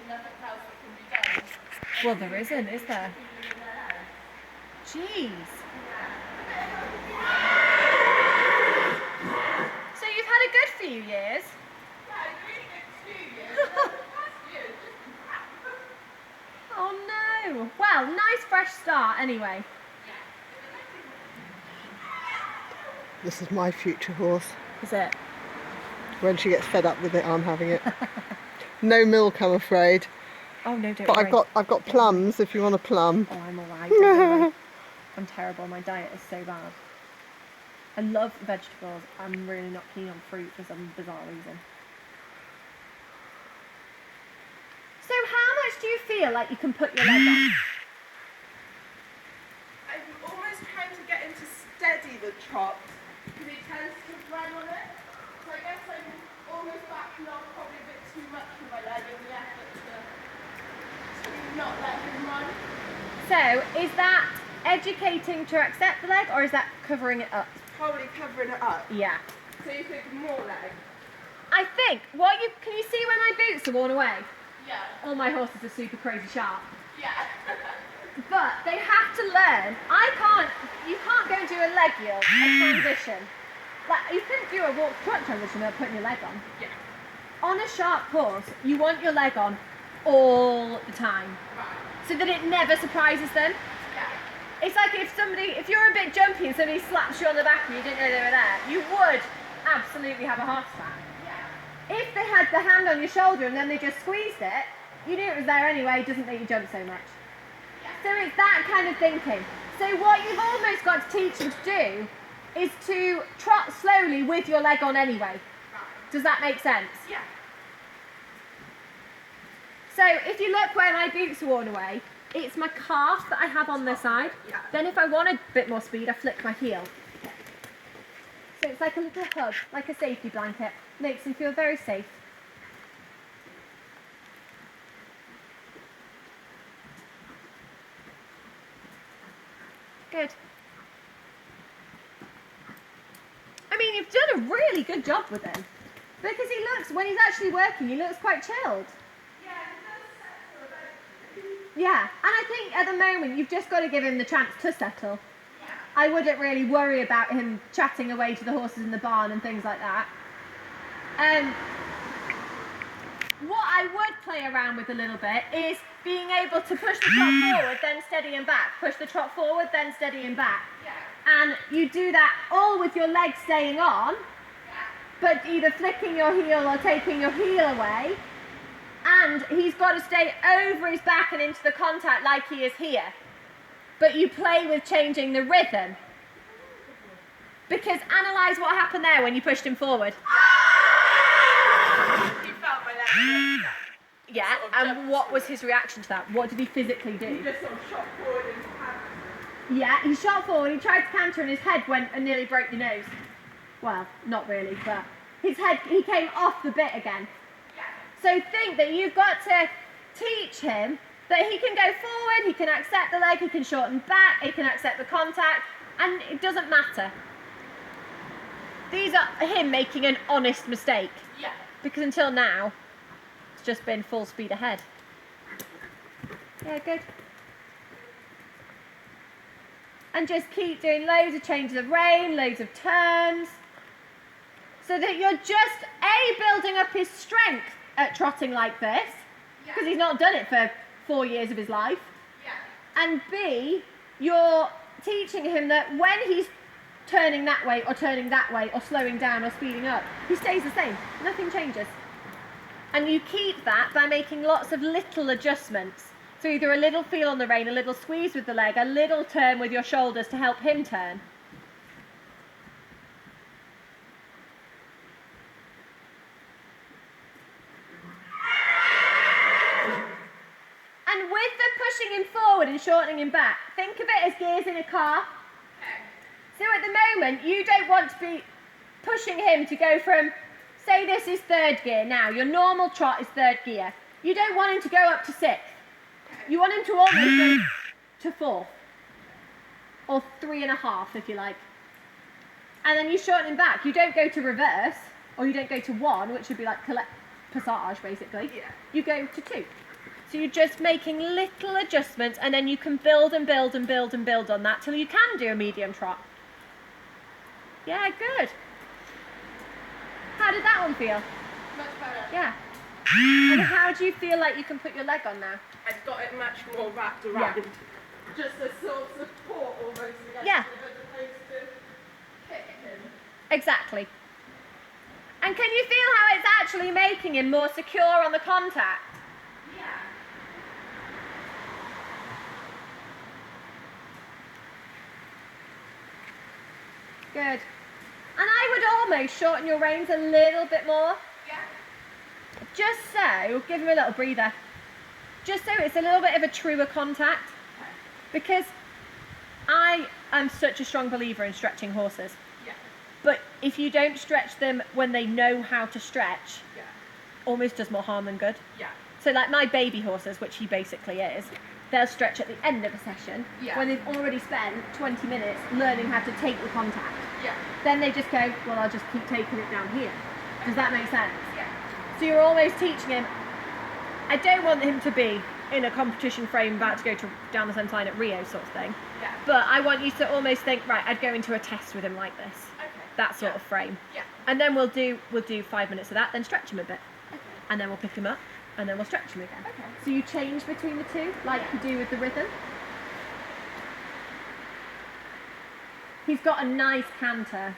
nothing else that can be done. Well, there isn't, is there? Jeez. So you've had a good few years. Yeah, really good 2 years. The past year has just been crap. Oh no. Well, nice fresh start anyway. This is my future horse. Is it? When she gets fed up with it, I'm having it. No milk, I'm afraid. Oh no, don't But worry. I've got plums if you want a plum. Oh, I'm alright. Don't worry. I'm terrible. My diet is so bad. I love vegetables. I'm really not keen on fruit for some bizarre reason. So how much do you feel like you can put your leg on? I'm almost trying to get him to steady the trot because he tends to run on it. So I guess I'm almost backing off probably a bit too much with my leg in the effort to not let him run. So is that educating to accept the leg or is that covering it up? Probably covering it up. Yeah. So you think more leg? I think, can you see where my boots are worn away? Yeah. All my horses are super crazy sharp. Yeah. But they have to learn. You can't go and do a leg yield, a transition. Like, you couldn't do a walk trot transition without putting your leg on. Yeah. On a sharp horse, you want your leg on all the time, Right. so that it never surprises them. Yeah. It's like if you're a bit jumpy and somebody slaps you on the back and you didn't know they were there, you would absolutely have a heart attack. Yeah. If they had the hand on your shoulder and then they just squeezed it, you knew it was there anyway, it doesn't make you jump so much. So it's that kind of thinking. So what you've almost got to teach them to do is to trot slowly with your leg on anyway. Right. Does that make sense? Yeah. So if you look where my boots are worn away, it's my calf that I have on this side. Yeah. Then if I want a bit more speed, I flick my heel. So it's like a little hug, like a safety blanket. Makes them feel very safe. Good. I mean, you've done a really good job with him. Because he looks, when he's actually working, he looks quite chilled. Yeah, and I think at the moment you've just got to give him the chance to settle. Yeah. I wouldn't really worry about him chatting away to the horses in the barn and things like that. What I would play around with a little bit is being able to push the trot forward, then steady him back. Push the trot forward, then steady him back. Yeah. And you do that all with your leg staying on, but either flicking your heel or taking your heel away. And he's got to stay over his back and into the contact like he is here. But you play with changing the rhythm. Because analyse what happened there when you pushed him forward. He felt my leg. Yeah, Sort of and jumped. what was his reaction to that? What did he physically He do? just sort of shot forward into hand. Yeah, he shot forward, he tried to canter and his head went and nearly broke the nose. Well, not really, but his head, he came off the bit again. So think that you've got to teach him that he can go forward, he can accept the leg, he can shorten back, he can accept the contact, and it doesn't matter. These are him making an honest mistake. Yeah. Because until now, it's just been full speed ahead. Yeah, good. And just keep doing loads of changes of rein, loads of turns, so that you're just A, building up his strength at trotting like this, because he's not done it for 4 years of his life, Yeah. and B, you're teaching him that when he's turning that way or turning that way or slowing down or speeding up, he stays the same, nothing changes. And you keep that by making lots of little adjustments. So either a little feel on the rein, a little squeeze with the leg, a little turn with your shoulders to help him turn. And with the pushing him forward and shortening him back, think of it as gears in a car. So at the moment, you don't want to be pushing him to go from, say this is third gear now, your normal trot is third gear. You don't want him to go up to sixth. You want him to almost go to fourth. Or 3.5 if you like. And then you shorten him back. You don't go to reverse, or you don't go to 1, which would be like passage basically. Yeah. You go to 2. So you're just making little adjustments, and then you can build and build and build and build on that till you can do a medium trot. Yeah, good. How did that one feel? Much better. Yeah. And how do you feel like you can put your leg on now? I've got it much more wrapped around. Just a sort of support almost against Yeah. him as opposed to kick him. Exactly. And can you feel how it's actually making him more secure on the contact? Yeah. Good. And I would almost shorten your reins a little bit more. Yeah. Just so, give him a little breather. Just so it's a little bit of a truer contact. Because I am such a strong believer in stretching horses. Yeah. But if you don't stretch them when they know how to stretch, Yeah. almost does more harm than good. Yeah. So like my baby horses, which he basically is, they'll stretch at the end of a session Yeah. when they've already spent 20 minutes learning how to take the contact. Yeah. Then they just go, well, I'll just keep taking it down here. Does that make sense? Yeah. So you're almost teaching him, I don't want him to be in a competition frame about to go to down the centre line at Rio sort of thing, Yeah. but I want you to almost think, right, I'd go into a test with him like this, Okay. that sort Yeah. of frame. Yeah. And then we'll do 5 minutes of that, then stretch him a bit, Okay. and then we'll pick him up, and then we'll stretch him again. Okay. So you change between the two, like you do with the rhythm. He's got a nice canter.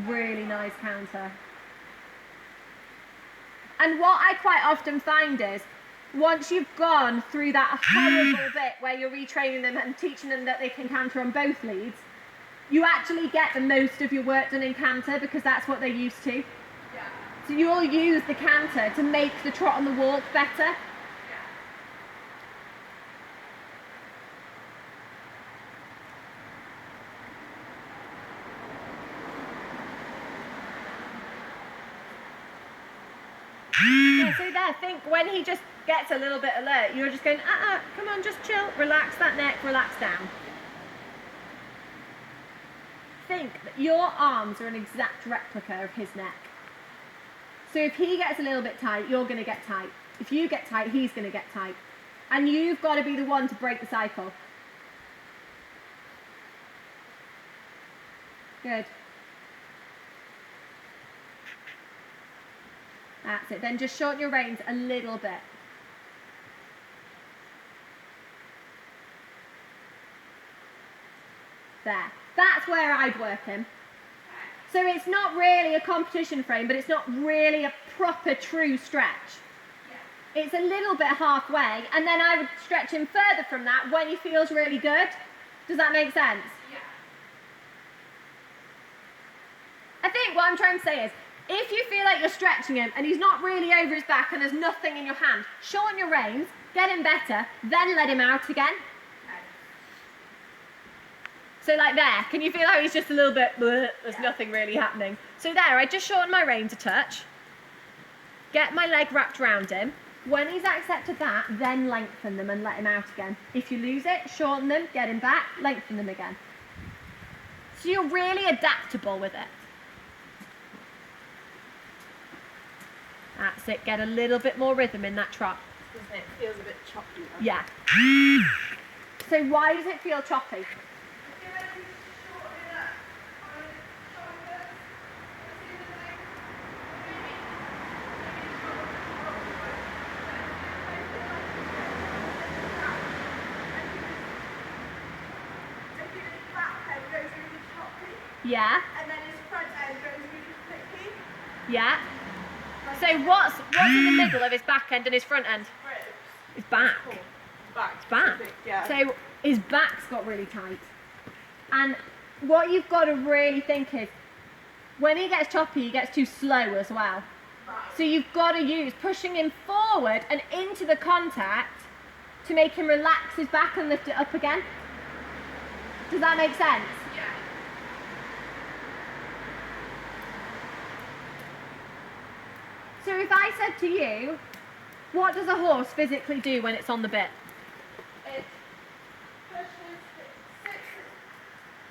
Really nice canter. And what I quite often find is, once you've gone through that horrible bit where you're retraining them and teaching them that they can canter on both leads, you actually get the most of your work done in canter because that's what they're used to. Yeah. So you'll use the canter to make the trot on the walk better. Yeah. Yeah, so there, think when he just gets a little bit alert, you're just going, come on, just chill, relax that neck, relax down. Think that your arms are an exact replica of his neck. So if he gets a little bit tight, you're going to get tight. If you get tight, he's going to get tight. And you've got to be the one to break the cycle. Good. That's it. Then just shorten your reins a little bit. There. That's where I'd work him. So it's not really a competition frame, but it's not really a proper true stretch. It's a little bit halfway, and then I would stretch him further from that when he feels really good. Does that make sense? Yeah. I think what I'm trying to say is, if you feel like you're stretching him and he's not really over his back and there's nothing in your hand, shorten your reins, get him better, then let him out again. So like there, can you feel how he's just a little bit, bleh, there's nothing really happening. So there, I just shorten my reins a touch, get my leg wrapped around him. When he's accepted that, then lengthen them and let him out again. If you lose it, shorten them, get him back, lengthen them again. So you're really adaptable with it. That's it, get a little bit more rhythm in that trot. It feels a bit choppy now. Yeah. So why does it feel choppy? Yeah, And then his front end goes really quickly. yeah. So what's in the middle of his back end and his front end? Ribs. His back. Cool. Back. His back. Yeah. So his back's got really tight. And what you've got to really think is, when he gets choppy, he gets too slow as well. Right. So you've got to use pushing him forward and into the contact to make him relax his back and lift it up again. Does that make sense? Yeah. So if I said to you, what does a horse physically do when it's on the bit? It pushes six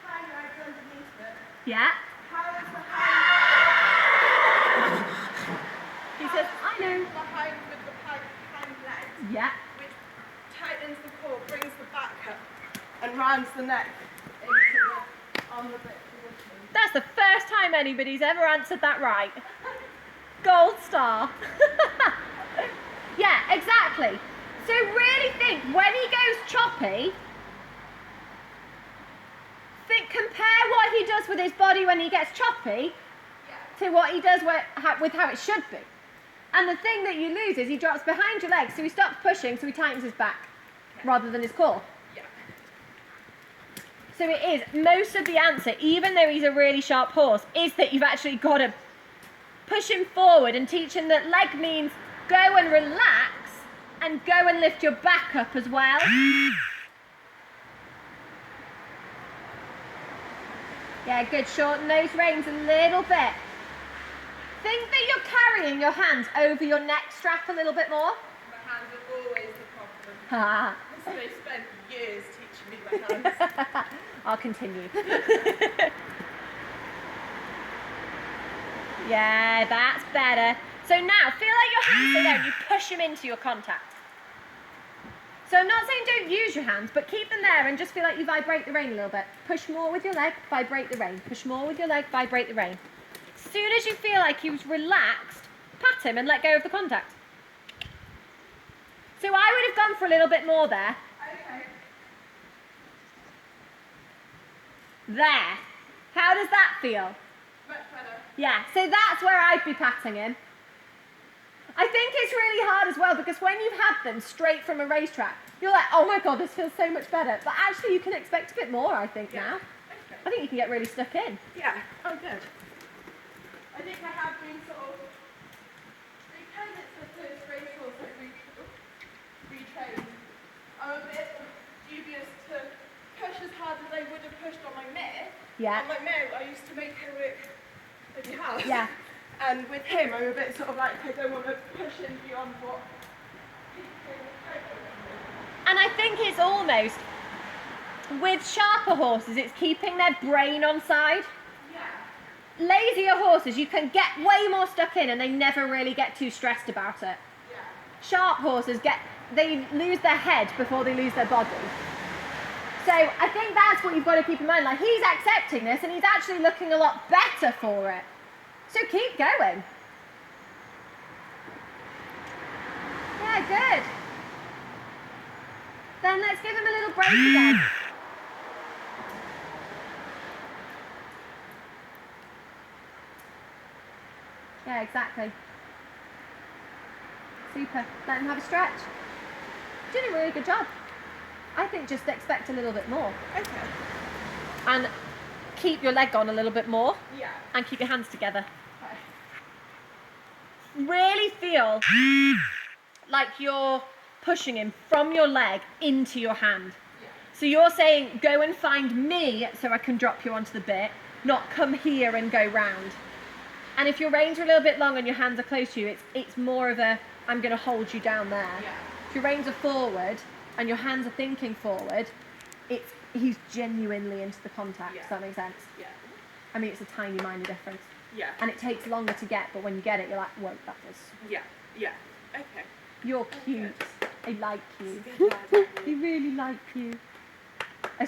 hind legs underneath it. Yeah? How is the hind He says, I know. the hind with the hind leg? hands to the neck into the on the bit position. That's the first time anybody's ever answered that right. Gold star. Yeah, exactly. So really think, when he goes choppy, compare what he does with his body when he gets choppy to what he does with how it should be. And the thing that you lose is he drops behind your legs, so he stops pushing, so he tightens his back rather than his core. Yeah. So it is, most of the answer, even though he's a really sharp horse, is that you've actually got to push him forward and teach him that leg means go and relax and go and lift your back up as well. Yeah, good. Shorten those reins a little bit. Think that you're carrying your hands over your neck strap a little bit more. My hands are always the problem. Ha. So they spent years teaching me my hands. I'll continue. Yeah, that's better. So now, feel like your hands are there and you push them into your contact. So I'm not saying don't use your hands, but keep them there and just feel like you vibrate the rein a little bit. Push more with your leg, vibrate the rein. Push more with your leg, vibrate the rein. As soon as you feel like he's relaxed, pat him and let go of the contact. So I would have gone for a little bit more there. Okay. There. How does that feel? Much better. Yeah, so that's where I'd be patting him. I think it's really hard as well because when you've had them straight from a racetrack, you're like, oh my god, this feels so much better. But actually you can expect a bit more, I think, now. Okay. I think you can get really stuck in. Yeah. Oh, good. I think I have been sort of, because it's the first race course I've retrained, I'm a bit dubious to push as hard as I would have pushed on my mare. Yeah. On my mare, I used to make her work with your house. Yeah. And with him, I'm a bit sort of like, I don't want to push him beyond what he's And I think it's almost, with sharper horses, it's keeping their brain on side. Yeah. Lazier horses, you can get way more stuck in and they never really get too stressed about it. Yeah. Sharp horses they lose their head before they lose their body. So I think that's what you've got to keep in mind. Like, he's accepting this and he's actually looking a lot better for it. So keep going. Yeah, good. Then let's give him a little break again. Yeah, exactly. Super. Let him have a stretch. Doing a really good job. I think just expect a little bit more. Okay. And keep your leg on a little bit more. Yeah. And keep your hands together. Okay. Really feel like you're pushing him from your leg into your hand. Yeah. So you're saying, go and find me so I can drop you onto the bit, not come here and go round. And if your reins are a little bit long and your hands are close to you, it's more of a, I'm going to hold you down there. Yeah. If your reins are forward and your hands are thinking forward, he's genuinely into the contact. Yeah. Does that make sense? Yeah. I mean, it's a tiny, minor difference. Yeah. And it takes longer to get, but when you get it, you're like, whoa, that was... Yeah. Yeah. Okay. You're cute. I like you. Good lad, aren't I really like you.